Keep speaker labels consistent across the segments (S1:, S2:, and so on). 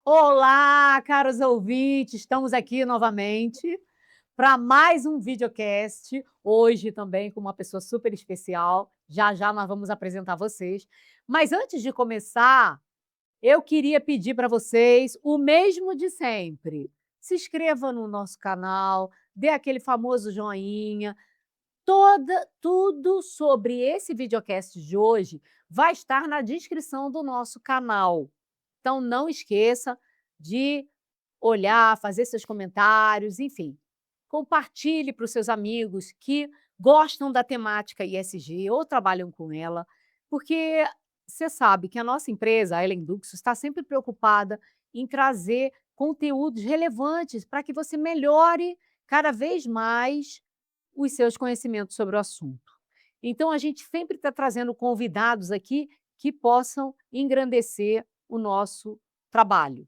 S1: Olá, caros ouvintes, estamos aqui novamente para mais um videocast, hoje também com uma pessoa super especial, já já nós vamos apresentar vocês. Mas antes de começar, eu queria pedir para vocês o mesmo de sempre. Se inscreva no nosso canal, dê aquele famoso joinha. Tudo sobre esse videocast de hoje vai estar na descrição do nosso canal. Então não esqueça de olhar, fazer seus comentários, enfim. Compartilhe para os seus amigos que gostam da temática ISG ou trabalham com ela, porque você sabe que a nossa empresa, a Ellen Duxus, está sempre preocupada em trazer conteúdos relevantes para que você melhore cada vez mais os seus conhecimentos sobre o assunto. Então, a gente sempre está trazendo convidados aqui que possam engrandecer o nosso trabalho.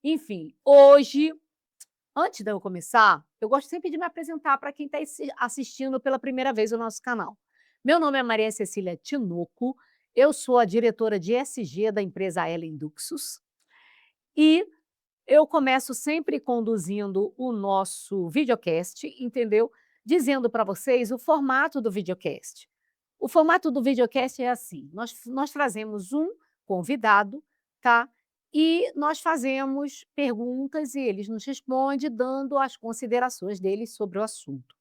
S1: Enfim, hoje, antes de eu começar, eu gosto sempre de me apresentar para quem está assistindo pela primeira vez o nosso canal. Meu nome é Maria Cecília Tinoco, eu sou a diretora de SG da empresa Ellen Duxus e eu começo sempre conduzindo o nosso videocast, entendeu? Dizendo para vocês o formato do videocast. O formato do videocast é assim: nós trazemos um convidado, tá? E nós fazemos perguntas e eles nos respondem, dando as considerações deles sobre o assunto.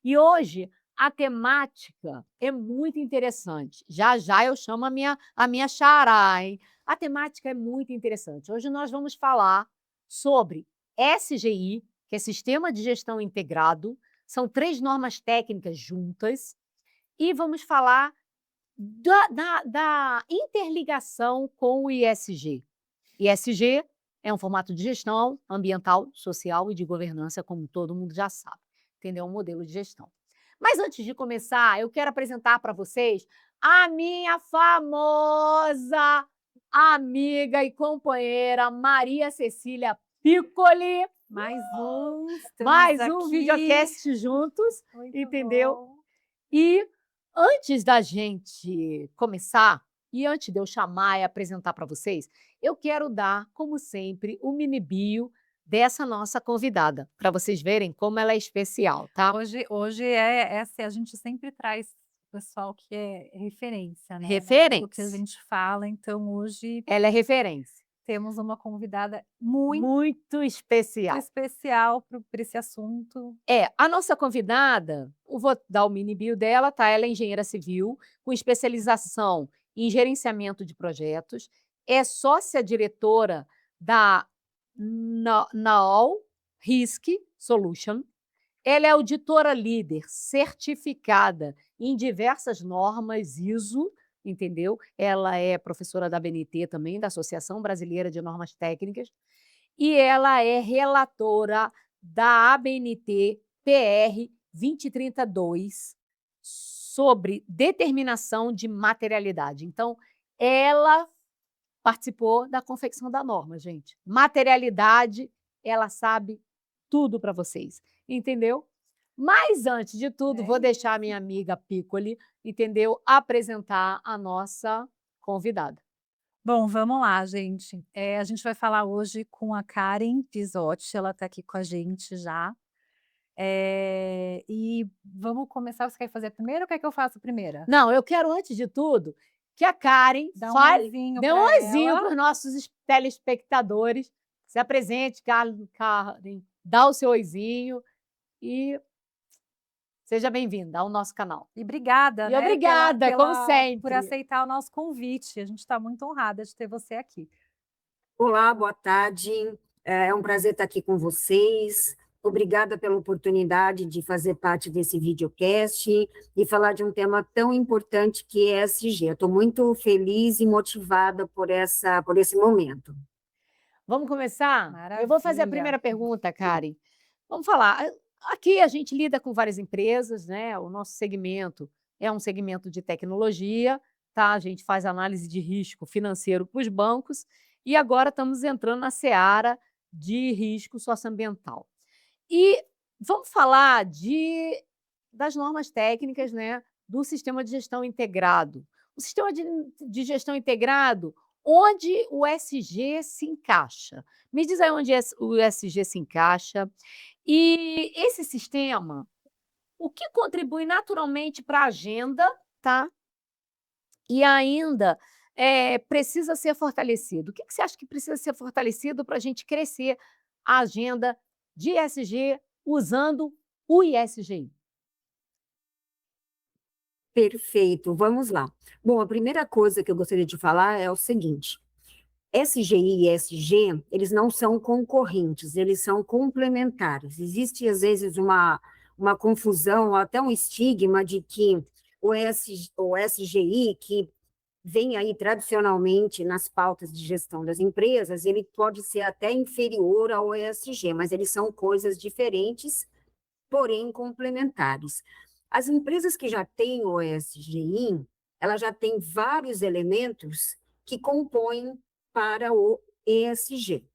S1: E hoje a temática é muito interessante. Já já eu chamo a minha xará, hein? A temática é muito interessante. Hoje nós vamos falar sobre SGI, que é Sistema de Gestão Integrado, são 3 normas técnicas juntas, e vamos falar da interligação com o ISG. ISG é um formato de gestão ambiental, social e de governança, como todo mundo já sabe, entendeu? É um modelo de gestão. Mas antes de começar, eu quero apresentar para vocês a minha famosa amiga e companheira Maria Cecília Piccoli.
S2: Estamos
S1: Mais um
S2: aqui.
S1: videocast juntos,
S2: Muito
S1: entendeu?
S2: bom.
S1: E antes da gente começar, e antes de eu chamar e apresentar para vocês, eu quero dar, como sempre, o mini bio dessa nossa convidada, para vocês verem como ela é especial, tá?
S2: Hoje é essa, a gente sempre traz o pessoal que é referência, né, naquilo que a
S1: Referência.
S2: gente fala, então hoje
S1: Ela é referência.
S2: temos uma convidada muito
S1: Muito especial.
S2: especial para esse assunto.
S1: É, a nossa convidada, eu vou dar o mini bio dela, tá? Ela é engenheira civil, com especialização em gerenciamento de projetos, é sócia diretora da Naol Risk Solution. Ela é auditora líder certificada em diversas normas ISO, entendeu? Ela é professora da ABNT também, da Associação Brasileira de Normas Técnicas, e ela é relatora da ABNT PR 2032 sobre determinação de materialidade. Então, ela participou da confecção da norma, gente. Materialidade, ela sabe tudo para vocês, entendeu? Mas antes de tudo,
S2: É
S1: vou deixar a
S2: isso.
S1: minha amiga Piccoli, entendeu? Apresentar a nossa convidada.
S2: Bom, vamos lá, gente. A gente vai falar hoje com a Karen Pisotti, ela está aqui com a gente já. E vamos começar, você quer fazer primeiro ou quer que eu faça a primeira?
S1: Não, eu quero, antes de tudo, que a Karen
S2: Dá um
S1: fale,
S2: oizinho
S1: dê um
S2: para
S1: oizinho
S2: ela.
S1: para os nossos telespectadores. Se apresente, Karen, dá o seu oizinho e seja bem-vinda ao nosso canal.
S2: E obrigada,
S1: E
S2: né,
S1: obrigada, como
S2: por
S1: sempre.
S2: aceitar o nosso convite. A gente está muito honrada de ter você aqui.
S3: Olá, boa tarde. É um prazer estar aqui com vocês. Obrigada pela oportunidade de fazer parte desse videocast e falar de um tema tão importante que é ESG. Eu estou muito feliz e motivada por esse momento.
S1: Vamos começar? Eu vou fazer a
S2: Maravilha.
S1: primeira pergunta, Karen. Vamos falar. Aqui a gente lida com várias empresas, né? O nosso segmento é um segmento de tecnologia, tá? A gente faz análise de risco financeiro para os bancos e agora estamos entrando na seara de risco socioambiental. E vamos falar das normas técnicas, né, do sistema de gestão integrado. O sistema de gestão integrado, onde o SG se encaixa. Me diz aí onde o SG se encaixa. E esse sistema, o que contribui naturalmente para a agenda, tá? E ainda precisa ser fortalecido. O que que você acha que precisa ser fortalecido para a gente crescer a agenda de ESG usando o ISGI?
S3: Perfeito, vamos lá. Bom, a primeira coisa que eu gostaria de falar é o seguinte: SGI e ESG, eles não são concorrentes, eles são complementares. Existe, às vezes, uma confusão, até um estigma de que o SGI, que vem aí tradicionalmente nas pautas de gestão das empresas, ele pode ser até inferior ao ESG, mas eles são coisas diferentes, porém complementares. As empresas que já têm o ESGI, ela já tem vários elementos que compõem para o ESG.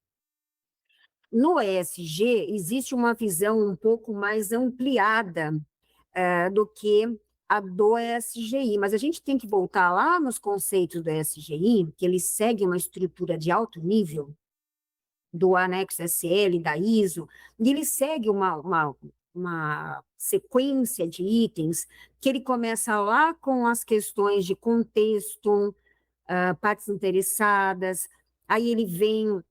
S3: No ESG, existe uma visão um pouco mais ampliada do que a do ESGI, mas a gente tem que voltar lá nos conceitos do ESGI, que ele segue uma estrutura de alto nível, do anexo SL, da ISO, e ele segue uma sequência de itens que ele começa lá com as questões de contexto, partes interessadas, aí ele vem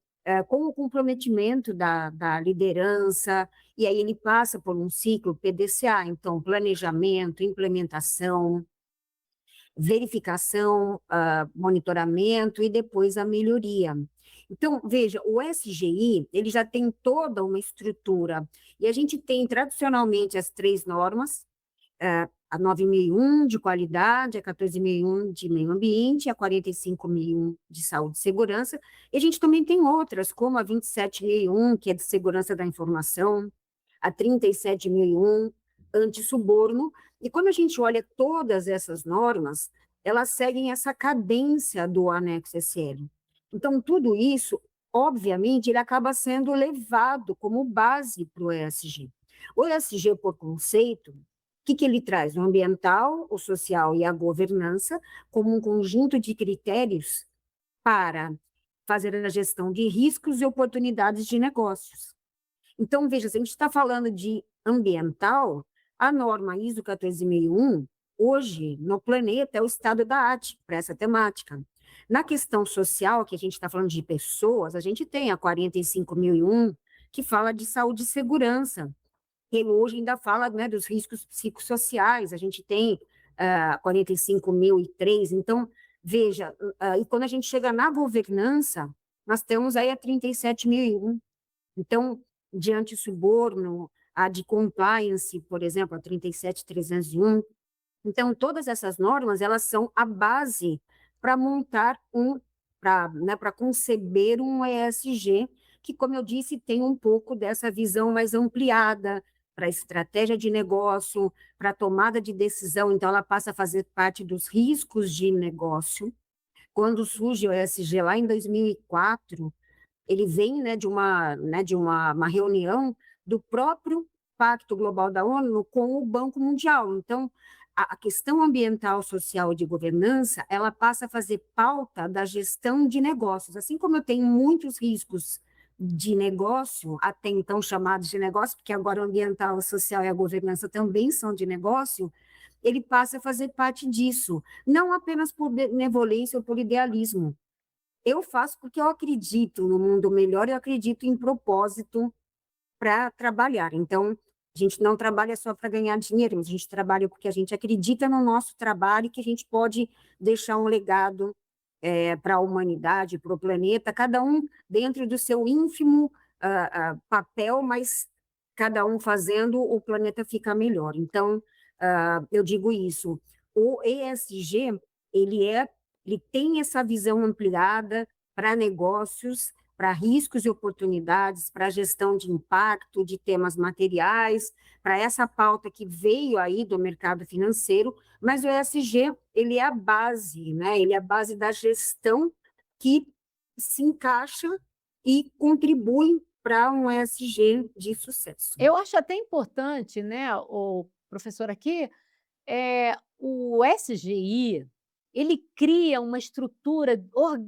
S3: com o comprometimento da liderança, e aí ele passa por um ciclo PDCA, então planejamento, implementação, verificação, monitoramento e depois a melhoria. Então, veja, o SGI, ele já tem toda uma estrutura, e a gente tem tradicionalmente as 3 normas, a 9.001 de qualidade, a 14.001 de meio ambiente, a 45.001 de saúde e segurança, e a gente também tem outras, como a 27.001, que é de segurança da informação, a 37.001, antissuborno, e quando a gente olha todas essas normas, elas seguem essa cadência do anexo SL. Então, tudo isso, obviamente, ele acaba sendo levado como base para o ESG. O ESG, por conceito, o que ele traz? O ambiental, o social e a governança como um conjunto de critérios para fazer a gestão de riscos e oportunidades de negócios. Então, veja, se a gente está falando de ambiental, a norma ISO 14001, hoje, no planeta, é o estado da arte para essa temática. Na questão social, que a gente está falando de pessoas, a gente tem a 45.001, que fala de saúde e segurança. Ele hoje ainda fala, né, dos riscos psicossociais, a gente tem 45.003, então, veja, e quando a gente chega na governança, nós temos aí a 37.001. Então, de antissuborno, a de compliance, por exemplo, a 37.301. Então, todas essas normas, elas são a base para montar para conceber um ESG, que, como eu disse, tem um pouco dessa visão mais ampliada para estratégia de negócio, para tomada de decisão, então ela passa a fazer parte dos riscos de negócio. Quando surge o ESG lá em 2004, ele vem, de uma reunião do próprio Pacto Global da ONU com o Banco Mundial. Então, a questão ambiental, social e de governança, ela passa a fazer pauta da gestão de negócios. Assim como eu tenho muitos riscos de negócio, até então chamados de negócio, porque agora o ambiental, o social e a governança também são de negócio, ele passa a fazer parte disso, não apenas por benevolência ou por idealismo. Eu faço porque eu acredito no mundo melhor, eu acredito em propósito para trabalhar. Então, a gente não trabalha só para ganhar dinheiro, mas a gente trabalha porque a gente acredita no nosso trabalho e que a gente pode deixar um legado para a humanidade, para o planeta, cada um dentro do seu ínfimo papel, mas cada um fazendo o planeta ficar melhor. Então, eu digo isso. O ESG, ele tem essa visão ampliada para negócios, para riscos e oportunidades, para gestão de impacto, de temas materiais, para essa pauta que veio aí do mercado financeiro, mas o ESG, ele é a base, né? Ele é a base da gestão que se encaixa e contribui para um ESG de sucesso.
S1: Eu acho até importante, né, o professor aqui, o SGI, ele cria uma estrutura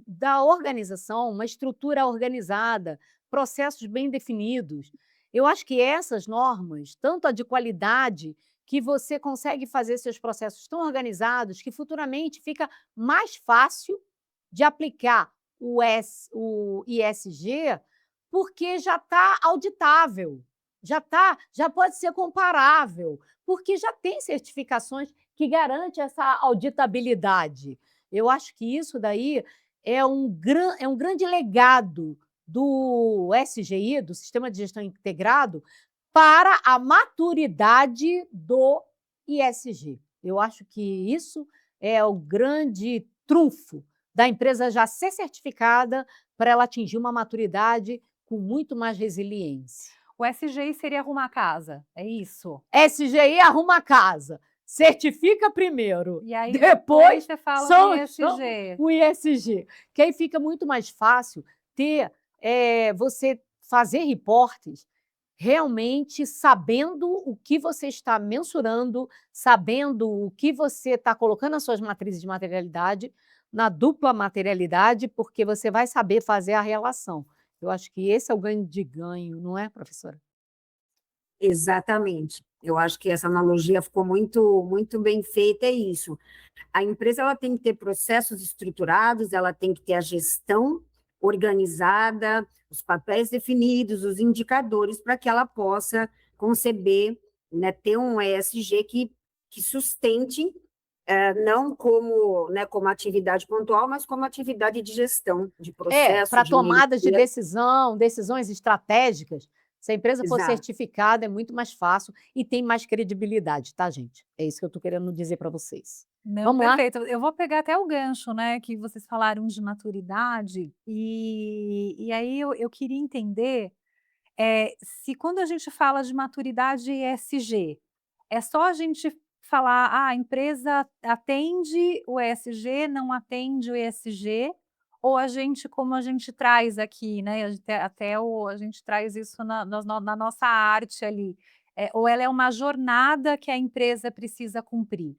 S1: da organização, uma estrutura organizada, processos bem definidos. Eu acho que essas normas, tanto a de qualidade, que você consegue fazer seus processos tão organizados que futuramente fica mais fácil de aplicar o ISG, porque já está auditável, já pode ser comparável, porque já tem certificações que garantem essa auditabilidade. Eu acho que isso daí é um grande legado do SGI, do Sistema de Gestão Integrado, para a maturidade do ISG. Eu acho que isso é o grande trunfo da empresa já ser certificada para ela atingir uma maturidade com muito mais resiliência.
S2: O SGI seria arrumar a casa, é isso?
S1: SGI arruma a casa, certifica primeiro,
S2: E aí
S1: depois
S2: você fala
S1: são
S2: do ESG.
S1: o ISG, que aí fica muito mais fácil ter você fazer reportes realmente sabendo o que você está mensurando, sabendo o que você está colocando nas suas matrizes de materialidade, na dupla materialidade, porque você vai saber fazer a relação. Eu acho que esse é o grande ganho, não é, professora?
S3: Exatamente. Eu acho que essa analogia ficou muito bem feita, é isso. A empresa ela tem que ter processos estruturados, ela tem que ter a gestão organizada, os papéis definidos, os indicadores, para que ela possa conceber, né, ter um ESG que sustente, não como, né, como atividade pontual, mas como atividade de gestão, de processo,
S1: Para
S3: de
S1: tomadas de
S3: melhoria.
S1: decisão, decisões estratégicas, se a empresa for
S3: Exato.
S1: certificada, é muito mais fácil e tem mais credibilidade, tá, gente? É isso que eu estou querendo dizer para vocês.
S2: Não,
S1: Vamos lá?
S2: perfeito. Eu vou pegar até o gancho, né, que vocês falaram de maturidade, e aí eu queria entender, se quando a gente fala de maturidade ESG, é só a gente falar: "Ah, a empresa atende o ESG, não atende o ESG", ou a gente, como a gente traz aqui, né, a gente traz isso na nossa arte ali, ou ela é uma jornada que a empresa precisa cumprir?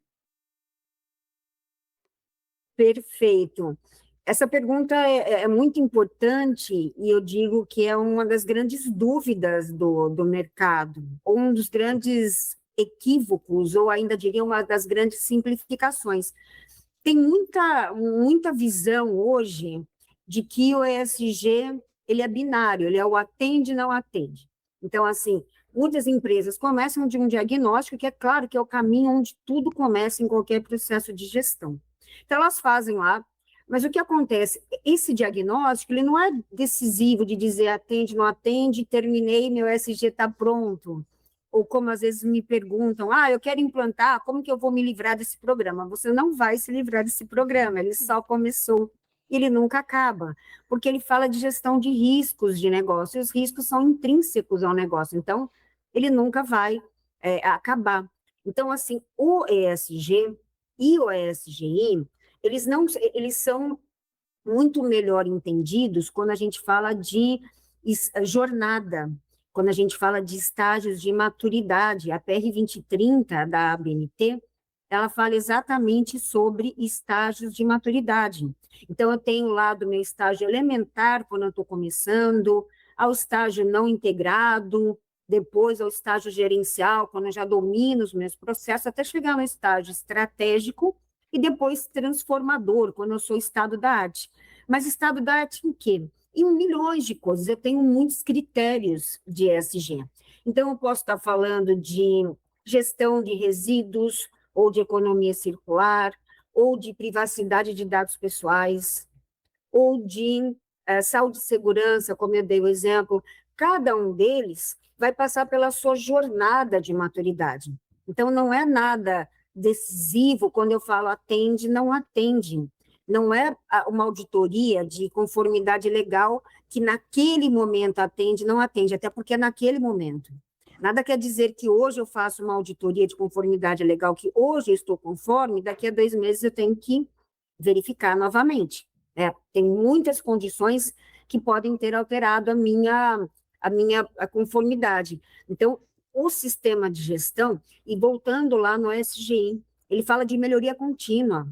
S3: Perfeito. Essa pergunta é muito importante e eu digo que é uma das grandes dúvidas do mercado, ou um dos grandes equívocos, ou ainda diria uma das grandes simplificações. Tem muita visão hoje de que o ESG ele é binário, ele é o atende, não atende. Então, assim, muitas empresas começam de um diagnóstico, que é claro que é o caminho onde tudo começa em qualquer processo de gestão. Então, elas fazem lá, mas o que acontece? Esse diagnóstico ele não é decisivo de dizer atende, não atende, terminei, meu ESG está pronto. Ou como às vezes me perguntam, eu quero implantar, como que eu vou me livrar desse programa? Você não vai se livrar desse programa, ele só começou, ele nunca acaba, porque ele fala de gestão de riscos de negócio, e os riscos são intrínsecos ao negócio, então ele nunca vai acabar. Então, assim, o ESG e o ESGI, eles são muito melhor entendidos quando a gente fala de jornada, quando a gente fala de estágios de maturidade. A PR 2030 da ABNT, ela fala exatamente sobre estágios de maturidade. Então, eu tenho lá do meu estágio elementar, quando eu estou começando, ao estágio não integrado, depois ao estágio gerencial, quando eu já domino os meus processos, até chegar no estágio estratégico, e depois transformador, quando eu sou estado da arte. Mas estado da arte em quê? Em milhões de coisas, eu tenho muitos critérios de ESG. Então, eu posso estar falando de gestão de resíduos, ou de economia circular, ou de privacidade de dados pessoais, ou de saúde e segurança, como eu dei o exemplo. Cada um deles vai passar pela sua jornada de maturidade. Então, não é nada decisivo quando eu falo atende, não atende. Não é uma auditoria de conformidade legal que naquele momento atende, não atende, até porque é naquele momento. Nada quer dizer que hoje eu faço uma auditoria de conformidade legal, que hoje eu estou conforme, daqui a 2 meses eu tenho que verificar novamente. Tem muitas condições que podem ter alterado a conformidade. Então, o sistema de gestão, e voltando lá no SGI, ele fala de melhoria contínua.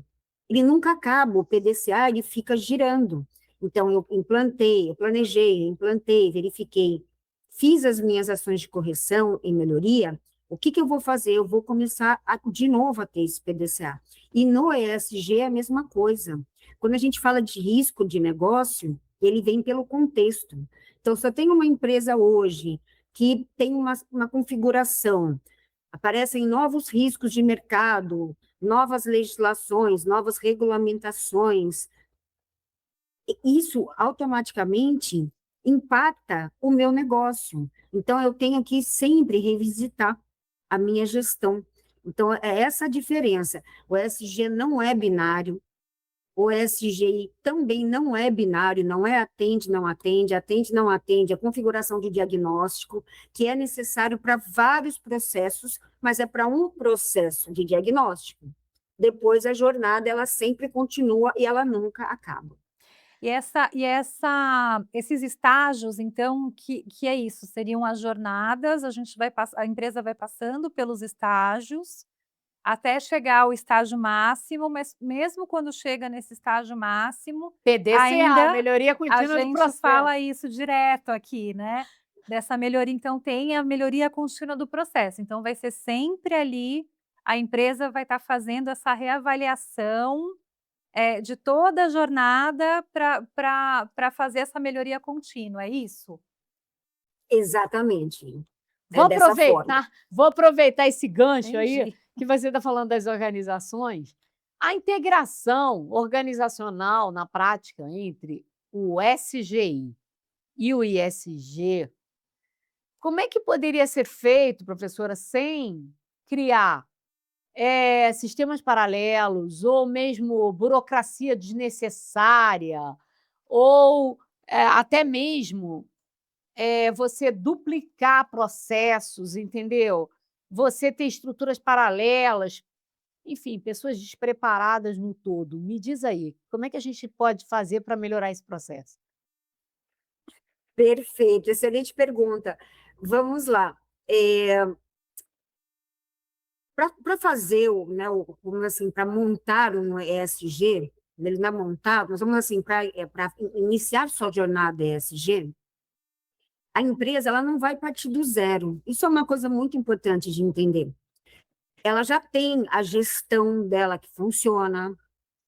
S3: ele nunca acaba, o PDCA ele fica girando. Então, eu implantei, eu planejei, implantei, verifiquei, fiz as minhas ações de correção e melhoria, o que eu vou fazer? Eu vou começar de novo a ter esse PDCA. E no ESG é a mesma coisa. Quando a gente fala de risco de negócio, ele vem pelo contexto. Então, se eu tenho uma empresa hoje que tem uma configuração, aparecem novos riscos de mercado, novas legislações, novas regulamentações, isso automaticamente impacta o meu negócio. Então, eu tenho que sempre revisitar a minha gestão. Então, é essa a diferença. O ESG não é binário, o ESG também não é binário, não é atende, não atende, atende, não atende, a configuração de diagnóstico, que é necessário para vários processos, mas é para um processo de diagnóstico. Depois, a jornada, ela sempre continua e ela nunca acaba.
S2: Esses estágios, então, que é isso? Seriam as jornadas, a empresa vai passando pelos estágios até chegar ao estágio máximo, mas mesmo quando chega nesse estágio máximo,
S1: PDCA,
S2: ainda
S1: melhoria
S2: a
S1: contínua do
S2: gente
S1: processo.
S2: fala isso direto aqui, né? Dessa melhoria. Então, tem a melhoria contínua do processo. Então, vai ser sempre ali, a empresa vai estar fazendo essa reavaliação de toda a jornada para fazer essa melhoria contínua, é isso?
S3: Exatamente.
S1: Vou
S3: Dessa forma.
S1: aproveitar esse gancho aí,
S2: Entendi.
S1: que você está falando das organizações. A integração organizacional na prática entre o SGI e o ISG, como é que poderia ser feito, professora, sem criar sistemas paralelos ou mesmo burocracia desnecessária ou até mesmo você duplicar processos, entendeu? Você ter estruturas paralelas, enfim, pessoas despreparadas no todo. Me diz aí, como é que a gente pode fazer para melhorar esse processo?
S3: Perfeito, excelente pergunta. Vamos lá. Para fazer, vamos assim, para montar um ESG, ele não é montado, mas vamos assim, para iniciar sua jornada ESG, a empresa ela não vai partir do zero. Isso é uma coisa muito importante de entender. Ela já tem a gestão dela que funciona,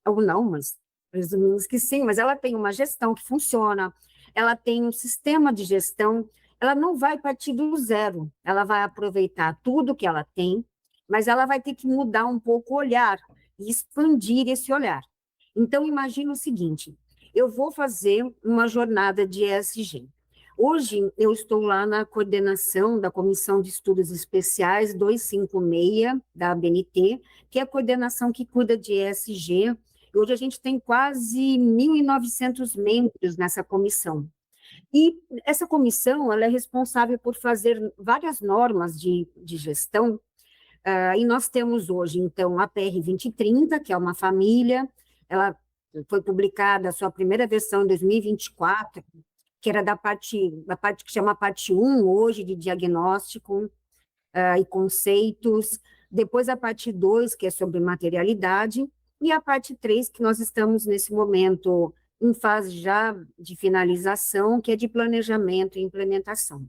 S3: ou não, mas presumimos que sim, mas ela tem uma gestão que funciona, ela tem um sistema de gestão, ela não vai partir do zero, ela vai aproveitar tudo que ela tem, mas ela vai ter que mudar um pouco o olhar e expandir esse olhar. Então, imagina o seguinte, eu vou fazer uma jornada de ESG. Hoje, eu estou lá na coordenação da Comissão de Estudos Especiais 256 da ABNT, que é a coordenação que cuida de ESG. Hoje a gente tem quase 1.900 membros nessa comissão. E essa comissão ela é responsável por fazer várias normas de gestão, e nós temos hoje, então, a PR 2030, que é uma família, ela foi publicada a sua primeira versão em 2024, que era da parte que chama parte 1, hoje, de diagnóstico e conceitos, depois a parte 2, que é sobre materialidade, e a parte 3, que nós estamos nesse momento em fase já de finalização, que é de planejamento e implementação.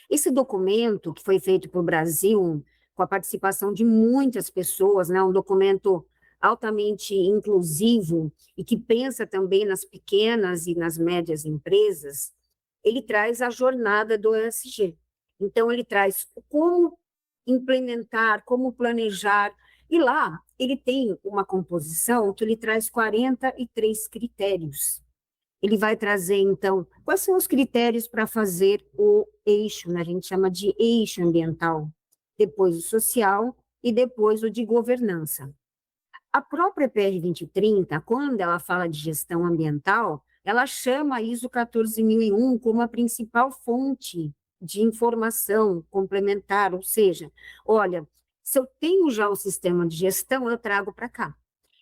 S3: Esse documento, que foi feito para o Brasil, com a participação de muitas pessoas, né, um documento altamente inclusivo e que pensa também nas pequenas e nas médias empresas, ele traz a jornada do ESG. Então, ele traz como implementar, como planejar, e lá ele tem uma composição que ele traz 43 critérios. Ele vai trazer, então, quais são os critérios para fazer o eixo, né? A gente chama de eixo ambiental, depois o social e depois o de governança. A própria PR 2030, quando ela fala de gestão ambiental, ela chama a ISO 14001 como a principal fonte de informação complementar, ou seja, olha, se eu tenho já o sistema de gestão, eu trago para cá.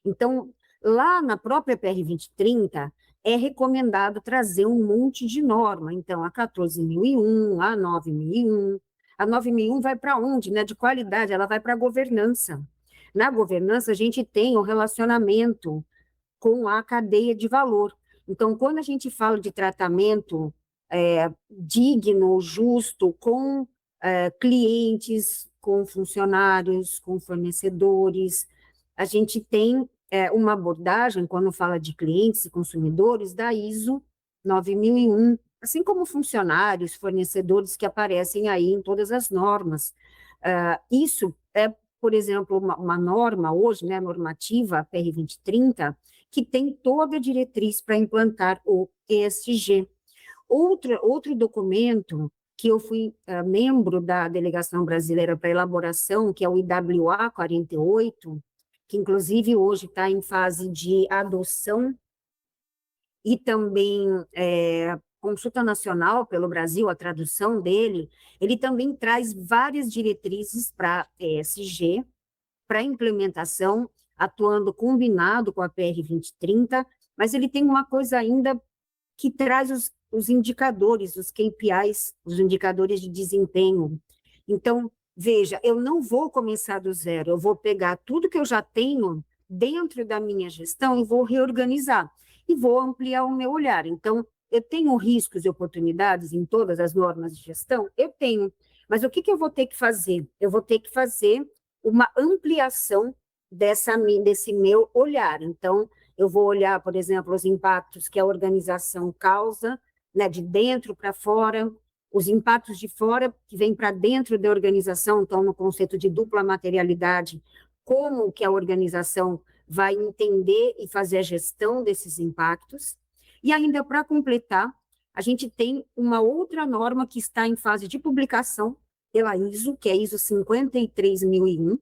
S3: Então, lá na própria PR 2030, é recomendado trazer um monte de norma. Então, a 14.001, a 9.001. A 9.001 vai para onde? Né? De qualidade, ela vai para a governança. na governança, a gente tem o relacionamento com a cadeia de valor. Então, quando a gente fala de tratamento digno, justo, com clientes, com funcionários, com fornecedores, a gente tem uma abordagem, quando fala de clientes e consumidores, da ISO 9001, assim como funcionários, fornecedores que aparecem aí em todas as normas. Isso é, por exemplo, uma norma hoje, né, normativa, a PR 2030, que tem toda a diretriz para implantar o ESG. Outro documento que eu fui membro da Delegação Brasileira para Elaboração, que é o IWA 48, que inclusive hoje está em fase de adoção, e também consulta nacional pelo Brasil, a tradução dele, ele também traz várias diretrizes para ESG, para implementação, atuando combinado com a PR 2030, mas ele tem uma coisa ainda que traz os indicadores, os KPIs, os indicadores de desempenho. Então, veja, eu não vou começar do zero, eu vou pegar tudo que eu já tenho dentro da minha gestão e vou reorganizar, e vou ampliar o meu olhar. Então, eu tenho riscos e oportunidades em todas as normas de gestão? Eu tenho, mas o que eu vou ter que fazer? Eu vou ter que fazer uma ampliação desse meu olhar. Então, eu vou olhar, por exemplo, os impactos que a organização causa, né, de dentro para fora, os impactos de fora que vêm para dentro da organização, então, no conceito de dupla materialidade, como que a organização vai entender e fazer a gestão desses impactos. E ainda para completar, a gente tem uma outra norma que está em fase de publicação pela ISO, que é a ISO 53001,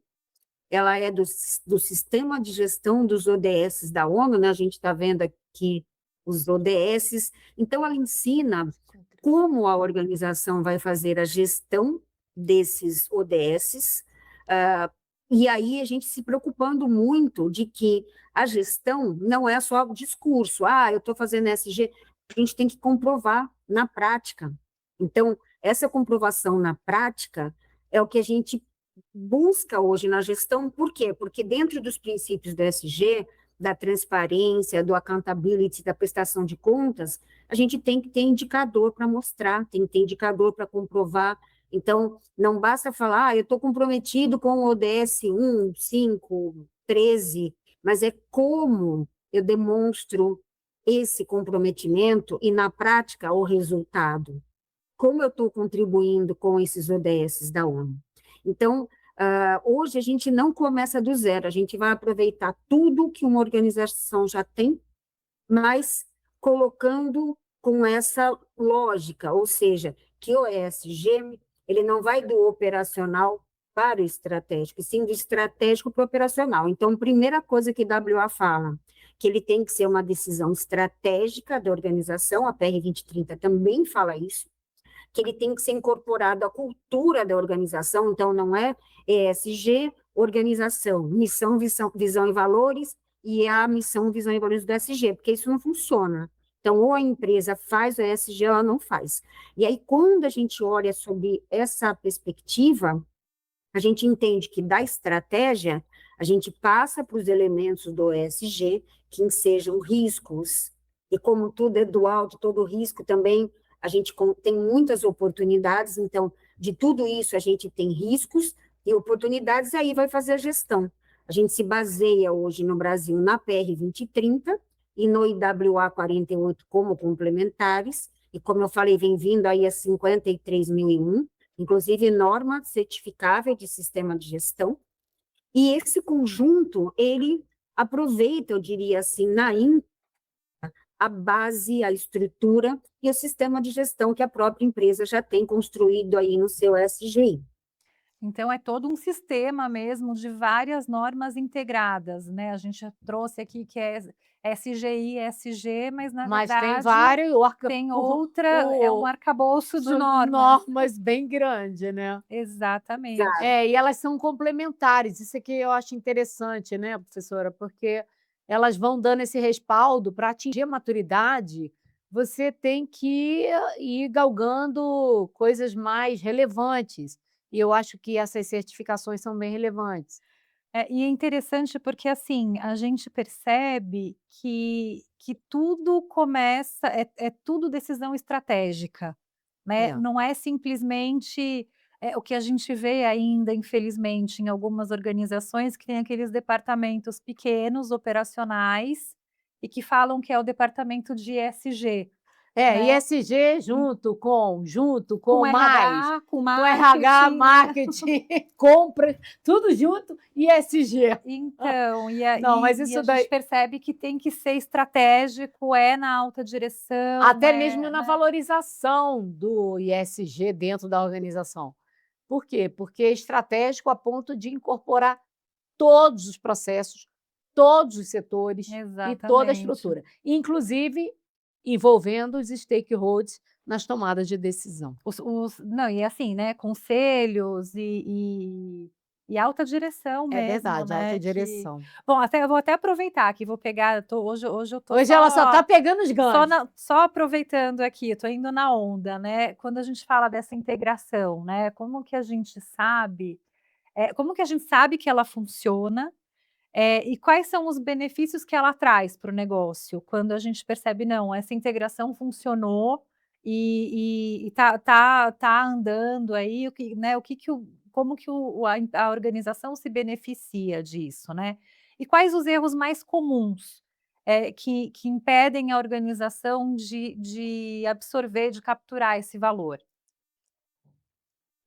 S3: ela é do Sistema de Gestão dos ODS da ONU, né? A gente está vendo aqui os ODS, então ela ensina como a organização vai fazer a gestão desses ODS, e aí a gente se preocupando muito de que a gestão não é só discurso, eu estou fazendo SG, a gente tem que comprovar na prática. Então, essa comprovação na prática é o que a gente busca hoje na gestão. Por quê? Porque dentro dos princípios do ESG, da transparência, do accountability, da prestação de contas, a gente tem que ter indicador para mostrar, tem que ter indicador para comprovar. Então, não basta falar, eu estou comprometido com o ODS 1, 5, 13, mas é como eu demonstro esse comprometimento e, na prática, o resultado. Como eu estou contribuindo com esses ODS da ONU. Então, hoje a gente não começa do zero, a gente vai aproveitar tudo que uma organização já tem, mas colocando com essa lógica, ou seja, que o ESG, ele não vai do operacional para o estratégico, e sim do estratégico para o operacional. Então, primeira coisa que WA fala, que ele tem que ser uma decisão estratégica da organização, a PR 2030 também fala isso, que ele tem que ser incorporado à cultura da organização, então não é ESG, organização, missão, visão e valores, e a missão, visão e valores do ESG, porque isso não funciona. Então, ou a empresa faz o ESG, ou ela não faz. E aí, quando a gente olha sobre essa perspectiva, a gente entende que da estratégia, a gente passa para os elementos do ESG, que sejam riscos, e como tudo é dual, de todo risco também, a gente tem muitas oportunidades, então, de tudo isso a gente tem riscos e oportunidades, aí vai fazer a gestão. A gente se baseia hoje no Brasil na PR 2030 e no IWA 48 como complementares, e como eu falei, vem vindo aí a 53.001, inclusive norma certificável de sistema de gestão, e esse conjunto, ele aproveita, eu diria assim, a base, a estrutura e o sistema de gestão que a própria empresa já tem construído aí no seu SGI.
S2: Então é todo um sistema mesmo de várias normas integradas, né, a gente já trouxe aqui que é SGI, SG, mas na
S1: Mas tem
S2: verdade
S1: vários,
S2: tem outra, é um arcabouço de normas.
S1: normas bem grande, né?
S2: Exatamente.
S1: E elas são complementares, isso aqui eu acho interessante, né, professora, porque elas vão dando esse respaldo para atingir a maturidade, você tem que ir galgando coisas mais relevantes, e eu acho que essas certificações são bem relevantes.
S2: E é interessante porque, assim, a gente percebe que tudo começa é tudo decisão estratégica, né,
S1: É.
S2: não é simplesmente, o que a gente vê ainda, infelizmente, em algumas organizações que tem aqueles departamentos pequenos, operacionais, e que falam que é o departamento de ESG,
S1: É,
S2: né,
S1: ISG
S2: e
S1: junto
S2: com
S1: com mais,
S2: RH, com
S1: com RH,
S2: marketing, né.
S1: marketing, compras, tudo junto, ISG.
S2: Então,
S1: Não, mas
S2: e
S1: isso
S2: a gente
S1: daí
S2: percebe que tem que ser estratégico, é na alta direção,
S1: até mesmo
S2: é,
S1: na
S2: né.
S1: valorização do ISG dentro da organização. Por quê? Porque é estratégico a ponto de incorporar todos os processos, todos os setores e toda a
S2: Exatamente.
S1: estrutura, inclusive envolvendo os stakeholders nas tomadas de decisão.
S2: Os não, e assim, né, conselhos e alta direção
S1: É
S2: mesmo,
S1: verdade, alta
S2: né, que
S1: direção.
S2: bom, até eu vou até aproveitar que vou pegar, hoje eu tô
S1: Hoje ela só está pegando os ganchos.
S2: só aproveitando aqui, tô indo na onda, né, quando a gente fala dessa integração, né, como que a gente sabe que ela funciona, e quais são os benefícios que ela traz para o negócio, quando a gente percebe: "Não, essa integração funcionou e tá andando aí", o que, né, o que que o como que a organização se beneficia disso, né. E quais os erros mais comuns, que impedem a organização de absorver, de capturar esse valor?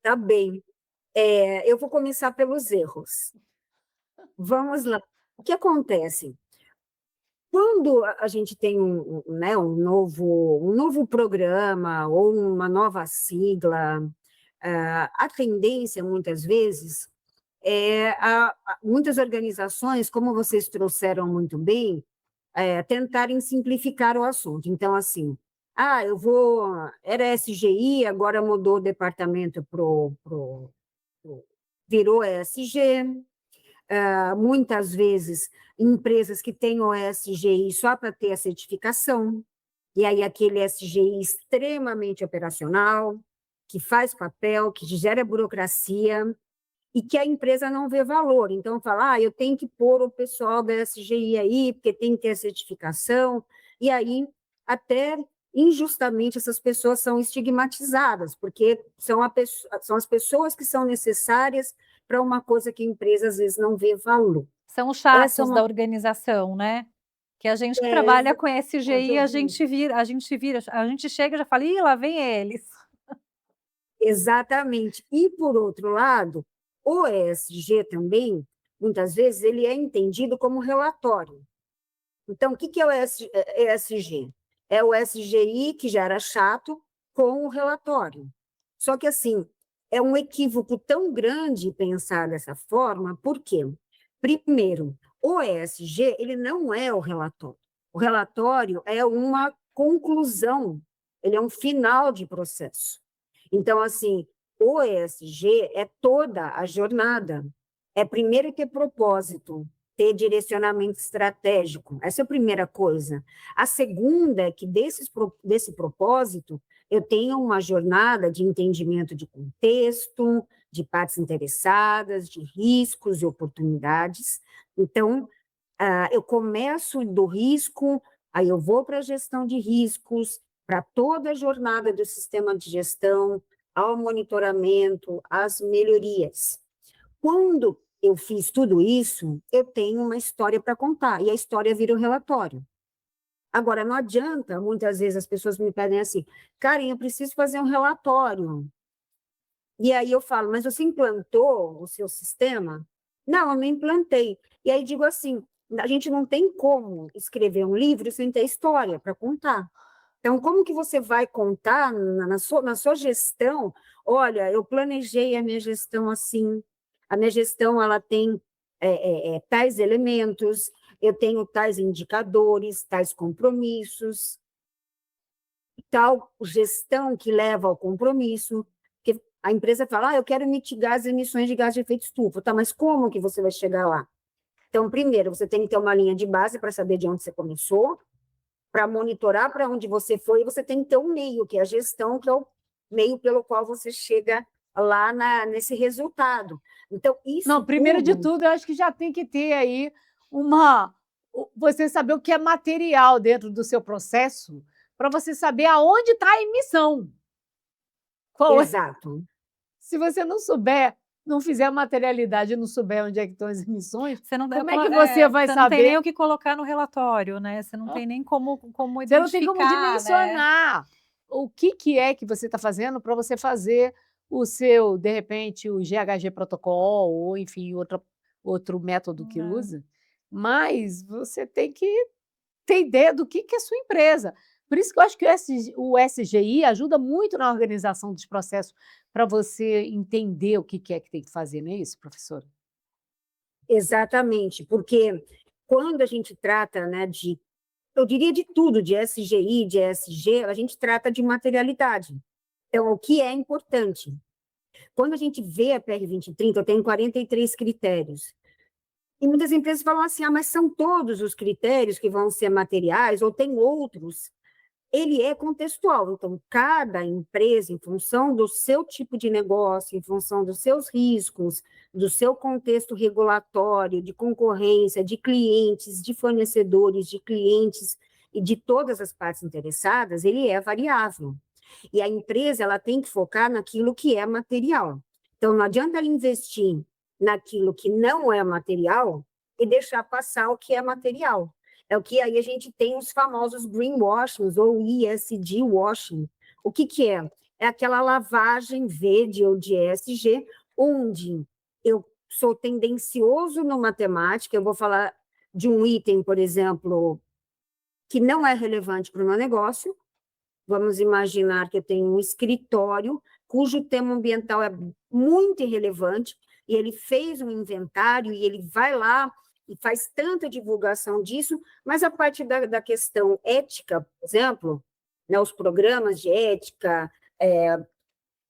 S3: Tá bem. Eu vou começar pelos erros. Vamos lá. O que acontece? Quando a gente tem né, um novo programa ou uma nova sigla, a tendência, muitas vezes, muitas organizações, como vocês trouxeram muito bem, tentarem simplificar o assunto. Então, assim, era SGI, agora mudou o departamento virou ESG. Muitas vezes, empresas que têm o ESGI só para ter a certificação, e aí aquele SGI extremamente operacional, que faz papel, que gera burocracia, e que a empresa não vê valor. Então, fala, eu tenho que pôr o pessoal da SGI aí, porque tem que ter a certificação, e aí, até injustamente, essas pessoas são estigmatizadas, porque são as pessoas que são necessárias para uma coisa que a empresa, às vezes, não vê valor.
S2: São os
S3: Essa é
S2: chatos da
S3: uma...
S2: organização, né. Que a gente que
S3: É,
S2: trabalha com
S3: exatamente,
S2: SGI, a gente chega e já fala: "Ih, lá vem eles".
S3: exatamente. E, por outro lado, o ESG também, muitas vezes, ele é entendido como relatório. Então, o que é o ESG? É o SGI, que já era chato, com o relatório. Só que, assim, é um equívoco tão grande pensar dessa forma, por quê? Primeiro, o ESG, ele não é o relatório. O relatório é uma conclusão, ele é um final de processo. Então, assim, o ESG é toda a jornada. É primeiro ter propósito, ter direcionamento estratégico. Essa é a primeira coisa. A segunda é que desse propósito eu tenho uma jornada de entendimento de contexto, de partes interessadas, de riscos e oportunidades. Então, eu começo do risco, aí eu vou para a gestão de riscos, para toda a jornada do sistema de gestão, ao monitoramento, às melhorias. Quando eu fiz tudo isso, eu tenho uma história para contar, e a história vira um relatório. Agora, não adianta, muitas vezes as pessoas me pedem assim, Karen, eu preciso fazer um relatório. E aí eu falo, mas você implantou o seu sistema? Não, eu não implantei. E aí digo assim, a gente não tem como escrever um livro sem ter história para contar. Então, como que você vai contar na sua gestão? Olha, eu planejei a minha gestão assim, a minha gestão ela tem tais elementos, eu tenho tais indicadores, tais compromissos, tal gestão que leva ao compromisso, porque a empresa fala, eu quero mitigar as emissões de gás de efeito estufa, tá, mas como que você vai chegar lá? Então, primeiro, você tem que ter uma linha de base para saber de onde você começou, para monitorar para onde você foi, e você tem que ter um meio, que é a gestão, que é o meio pelo qual você chega lá nesse resultado. Então, isso
S1: Não, primeiro de
S3: tudo...
S1: tudo, eu acho que já tem que ter aí você saber o que é material dentro do seu processo, para você saber aonde está a emissão. Qual é?
S3: Exato.
S1: Se você não souber, não fizer a materialidade e não souber onde é que estão as emissões,
S2: Você não,
S1: como é que você vai
S2: você não tem nem
S1: saber?
S2: o que colocar no relatório, né? Você não tem nem como
S1: Você não tem como
S2: identificar, né?
S1: dimensionar o que é que você está fazendo para você fazer o seu, de repente, o GHG protocolo, ou enfim, outro método que
S2: É.
S1: usa, mas você tem que ter ideia do que é a sua empresa. Por isso que eu acho que o SGI ajuda muito na organização dos processos para você entender o que é que tem que fazer, não é isso, professora?
S3: Exatamente, porque quando a gente trata, né, eu diria de tudo, de SGI, de ESG, a gente trata de materialidade. Então, o que é importante? Quando a gente vê a PR 2030, eu tenho 43 critérios. E muitas empresas falam assim, mas são todos os critérios que vão ser materiais, ou tem outros? Ele é contextual, então cada empresa, em função do seu tipo de negócio, em função dos seus riscos, do seu contexto regulatório, de concorrência, de clientes, de fornecedores, de clientes e de todas as partes interessadas, ele é variável. E a empresa ela tem que focar naquilo que é material. Então, não adianta ela investir naquilo que não é material e deixar passar o que é material. É o que aí a gente tem os famosos greenwashing ou ESG washing. O que é? É aquela lavagem verde ou de ESG, onde eu sou tendencioso no matemática, eu vou falar de um item, por exemplo, que não é relevante para o meu negócio. Vamos imaginar que eu tenho um escritório cujo tema ambiental é muito irrelevante, e ele fez um inventário, e ele vai lá e faz tanta divulgação disso, mas a parte da questão ética, por exemplo, né, os programas de ética,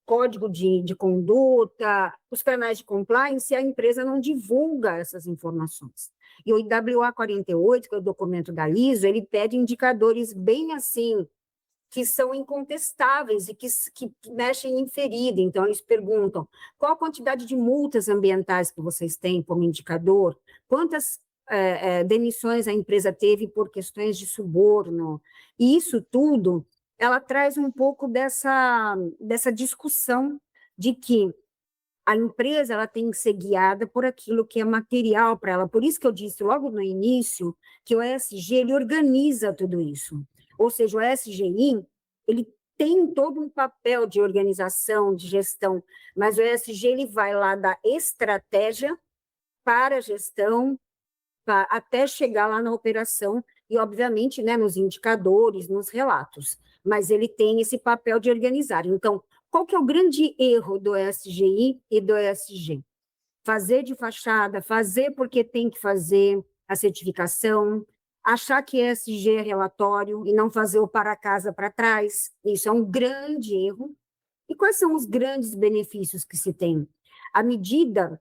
S3: código de conduta, os canais de compliance, a empresa não divulga essas informações. E o IWA 48, que é o documento da ISO, ele pede indicadores bem assim, que são incontestáveis e que mexem em ferida. Então, eles perguntam qual a quantidade de multas ambientais que vocês têm como indicador, quantas demissões a empresa teve por questões de suborno, e isso tudo, ela traz um pouco dessa discussão de que a empresa ela tem que ser guiada por aquilo que é material para ela. Por isso que eu disse logo no início que o ESG ele organiza tudo isso. Ou seja, o ESGI ele tem todo um papel de organização, de gestão, mas o ESG ele vai lá da estratégia para a gestão, até chegar lá na operação e, obviamente, né, nos indicadores, nos relatos. Mas ele tem esse papel de organizar. Então, qual que é o grande erro do SGI e do ESG? Fazer de fachada, fazer porque tem que fazer a certificação, achar que ESG é relatório e não fazer o para casa para trás. Isso é um grande erro. E quais são os grandes benefícios que se tem? À medida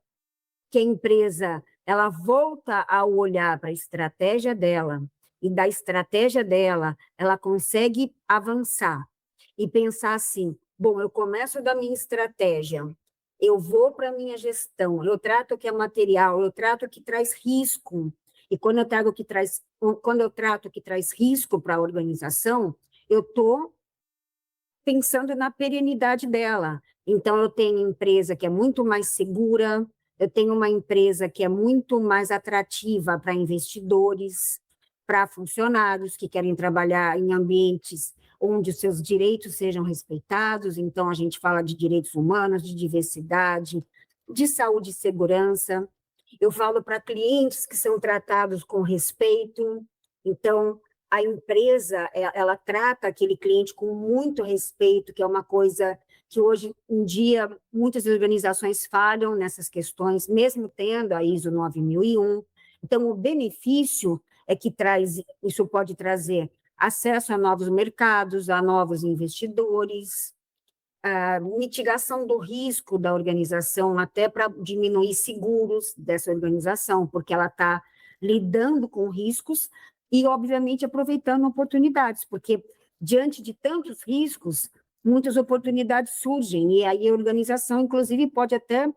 S3: que a empresa ela volta a olhar para a estratégia dela, e da estratégia dela ela consegue avançar e pensar assim, bom, eu começo da minha estratégia, eu vou para a minha gestão, eu trato o que é material, eu trato o que traz risco, e quando eu trato o que traz risco para a organização, eu estou pensando na perenidade dela. Então, eu tenho empresa que é muito mais segura, eu tenho uma empresa que é muito mais atrativa para investidores, para funcionários que querem trabalhar em ambientes onde os seus direitos sejam respeitados. Então, a gente fala de direitos humanos, de diversidade, de saúde e segurança. Eu falo para clientes que são tratados com respeito. Então, a empresa, ela trata aquele cliente com muito respeito, que é uma coisa que hoje em dia muitas organizações falham nessas questões, mesmo tendo a ISO 9001. Então, o benefício é que isso pode trazer acesso a novos mercados, a novos investidores, a mitigação do risco da organização, até para diminuir seguros dessa organização, porque ela está lidando com riscos e, obviamente, aproveitando oportunidades, porque, diante de tantos riscos, muitas oportunidades surgem, e aí a organização, inclusive, pode até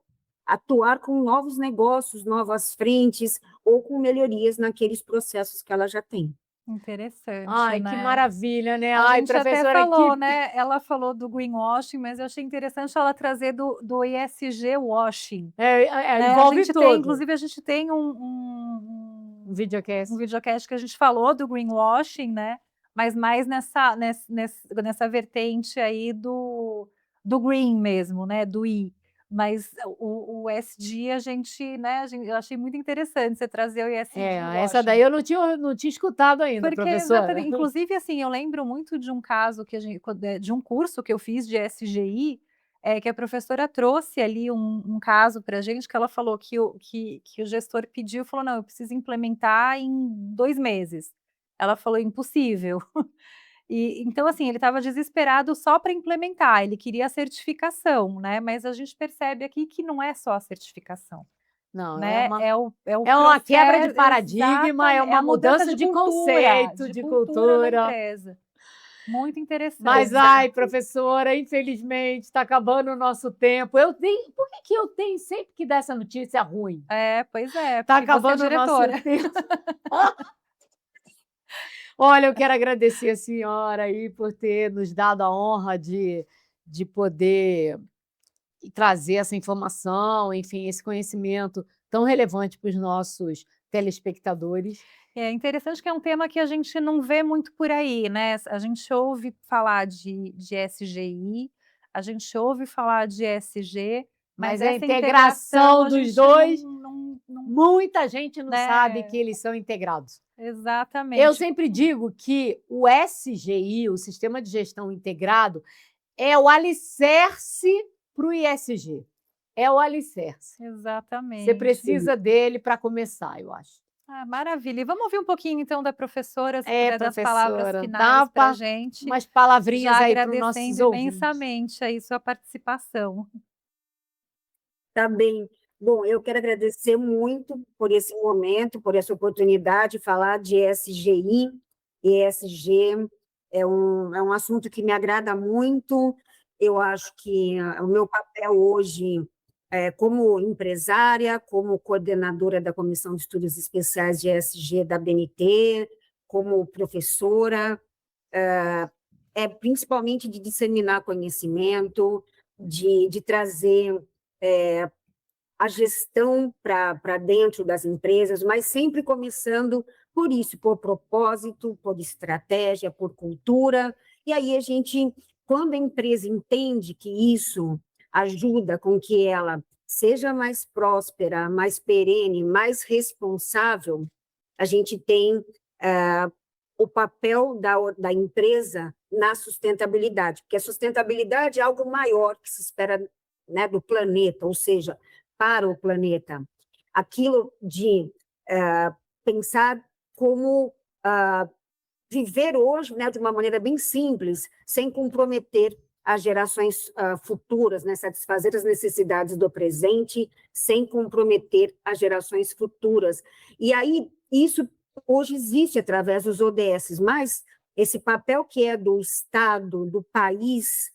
S3: atuar com novos negócios, novas frentes, ou com melhorias naqueles processos que ela já tem.
S2: Interessante,
S1: Ai, que
S2: né.
S1: maravilha, né?
S2: A
S1: Ai,
S2: gente até
S1: professora,
S2: falou, né, ela falou do greenwashing, mas eu achei interessante ela trazer do ESG washing, né. A
S1: envolve
S2: gente tem
S1: tudo.
S2: inclusive a gente tem
S1: Um videocast.
S2: um videocast que a gente falou do greenwashing, né, mas mais nessa vertente aí do green mesmo, né, do I. Mas o ESG a gente, né, eu achei muito interessante você trazer o ESG
S1: Essa daí
S2: washing.
S1: eu não tinha escutado ainda,
S2: Porque
S1: professora.
S2: exatamente, inclusive, assim, eu lembro muito de um caso de um curso que eu fiz de SGI, que a professora trouxe ali um caso pra gente, que ela falou que o gestor pediu, falou: "Não, eu preciso implementar em 2 meses". Ela falou: "Impossível". E então, assim, ele estava desesperado só para implementar, ele queria a certificação, né, mas a gente percebe aqui que não é só a certificação,
S1: Não,
S2: né, é o
S1: é uma quebra de
S2: processo,
S1: paradigma, é
S2: exatamente, é
S1: uma
S2: a mudança
S1: mudança
S2: de
S1: de
S2: cultura,
S1: conceito, de
S2: da
S1: cultura.
S2: empresa. Muito
S1: Mas,
S2: interessante.
S1: ai, professora, infelizmente está acabando o nosso tempo. Por que que eu tenho sempre que dar essa notícia ruim?
S2: É, pois é,
S1: Está
S2: porque você é
S1: acabando o nosso
S2: diretora.
S1: tempo. Olha, eu quero agradecer a senhora aí por ter nos dado a honra de poder trazer essa informação, enfim, esse conhecimento tão relevante para os nossos telespectadores.
S2: É interessante que é um tema que a gente não vê muito por aí, né, a gente ouve falar de SGI, a gente ouve falar de ESG, mas
S1: Mas a
S2: essa integração
S1: integração
S2: a
S1: dos
S2: gente não
S1: dois,
S2: não
S1: muita gente não sabe que
S2: né,
S1: eles são integrados. Eu
S2: exatamente.
S1: sempre digo que o SGI, o Sistema de Gestão Integrado, é o alicerce para o ISG. É o alicerce. Você
S2: Exatamente.
S1: precisa dele para começar, eu acho.
S2: Ah, maravilha. E vamos ouvir um pouquinho então da professora, se puder dar as palavras
S1: Professora, dá
S2: finais para a gente,
S1: umas
S2: já
S1: palavrinhas aí para os nossos
S2: agradecendo
S1: ouvintes.
S2: imensamente aí sua participação.
S3: Tá bem. Bom, eu quero agradecer muito por esse momento, por essa oportunidade de falar de ESGI. ESG é um assunto que me agrada muito. Eu acho que o meu papel hoje, como empresária, como coordenadora da Comissão de Estudos Especiais de ESG da BNT, como professora, é principalmente de disseminar conhecimento, de trazer a gestão para dentro das empresas, mas sempre começando por isso, por propósito, por estratégia, por cultura. E aí a gente, quando a empresa entende que isso ajuda com que ela seja mais próspera, mais perene, mais responsável, a gente tem o papel da empresa na sustentabilidade, porque a sustentabilidade é algo maior que se espera, né, do planeta, ou seja, para o planeta. Aquilo de pensar como viver hoje, né, de uma maneira bem simples, sem comprometer as gerações futuras, né, satisfazer as necessidades do presente, sem comprometer as gerações futuras. E aí, isso hoje existe através dos ODS, mas esse papel que é do Estado, do país,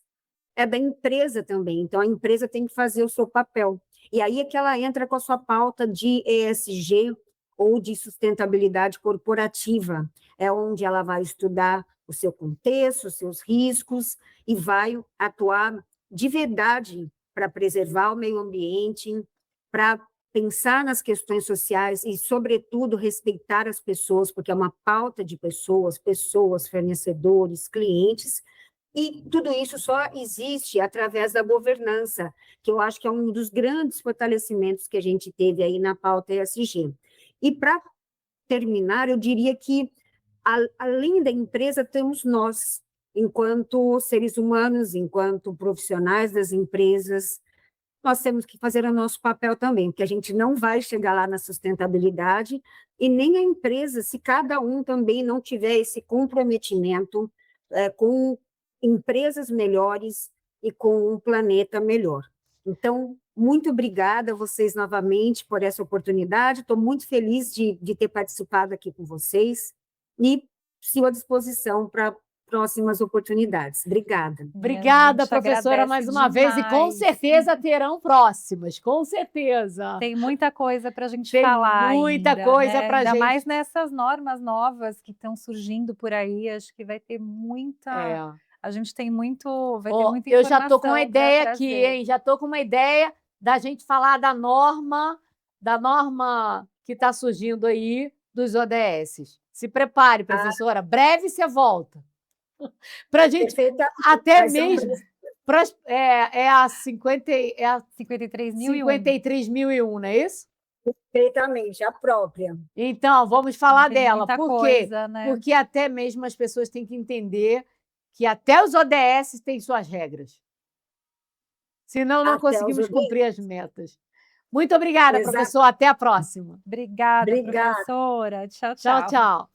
S3: é da empresa também. Então, a empresa tem que fazer o seu papel. E aí é que ela entra com a sua pauta de ESG ou de sustentabilidade corporativa. É onde ela vai estudar o seu contexto, os seus riscos e vai atuar de verdade para preservar o meio ambiente, para pensar nas questões sociais e, sobretudo, respeitar as pessoas, porque é uma pauta de pessoas, fornecedores, clientes, e tudo isso só existe através da governança, que eu acho que é um dos grandes fortalecimentos que a gente teve aí na pauta ESG. E, para terminar, eu diria que, além da empresa, temos nós, enquanto seres humanos, enquanto profissionais das empresas, nós temos que fazer o nosso papel também, porque a gente não vai chegar lá na sustentabilidade, e nem a empresa, se cada um também não tiver esse comprometimento com empresas melhores e com um planeta melhor. Então, muito obrigada a vocês novamente por essa oportunidade, estou muito feliz de ter participado aqui com vocês, e sigo à disposição para próximas oportunidades. Obrigada.
S1: Obrigada,
S2: gente
S1: professora, mais
S2: agradece
S1: uma vez, e com
S2: demais.
S1: certeza terão próximas, com certeza.
S2: Tem muita coisa para a gente
S1: Tem
S2: falar
S1: muita
S2: ainda,
S1: coisa
S2: né?
S1: pra
S2: Ainda
S1: gente.
S2: mais nessas normas novas que estão surgindo por aí, acho que vai ter muita.
S1: É.
S2: A gente tem muito, vai ter
S1: Ó,
S2: muita
S1: eu já tô com uma
S2: informação para
S1: ideia aqui,
S2: trazer.
S1: hein? Já tô com uma ideia da gente falar da norma que está surgindo aí dos ODS. Se prepare, professora. Breve você volta. Para a gente
S3: Perfeita.
S1: até
S3: Vai ser um
S1: mesmo. É a
S2: 53.001.
S1: 53.001, não é isso?
S3: Perfeitamente, a própria.
S1: Então, vamos falar
S2: Tem
S1: dela.
S2: muita
S1: Por quê?
S2: coisa, né?
S1: Porque até mesmo as pessoas têm que entender que até os ODS têm suas regras. Senão, não
S3: Até os
S1: conseguimos
S3: ODS.
S1: cumprir as metas. Muito obrigada,
S3: Exato.
S1: professor. Até a próxima.
S2: Obrigada,
S3: Obrigada.
S2: professora. Tchau,
S1: Tchau,
S2: tchau.
S1: tchau.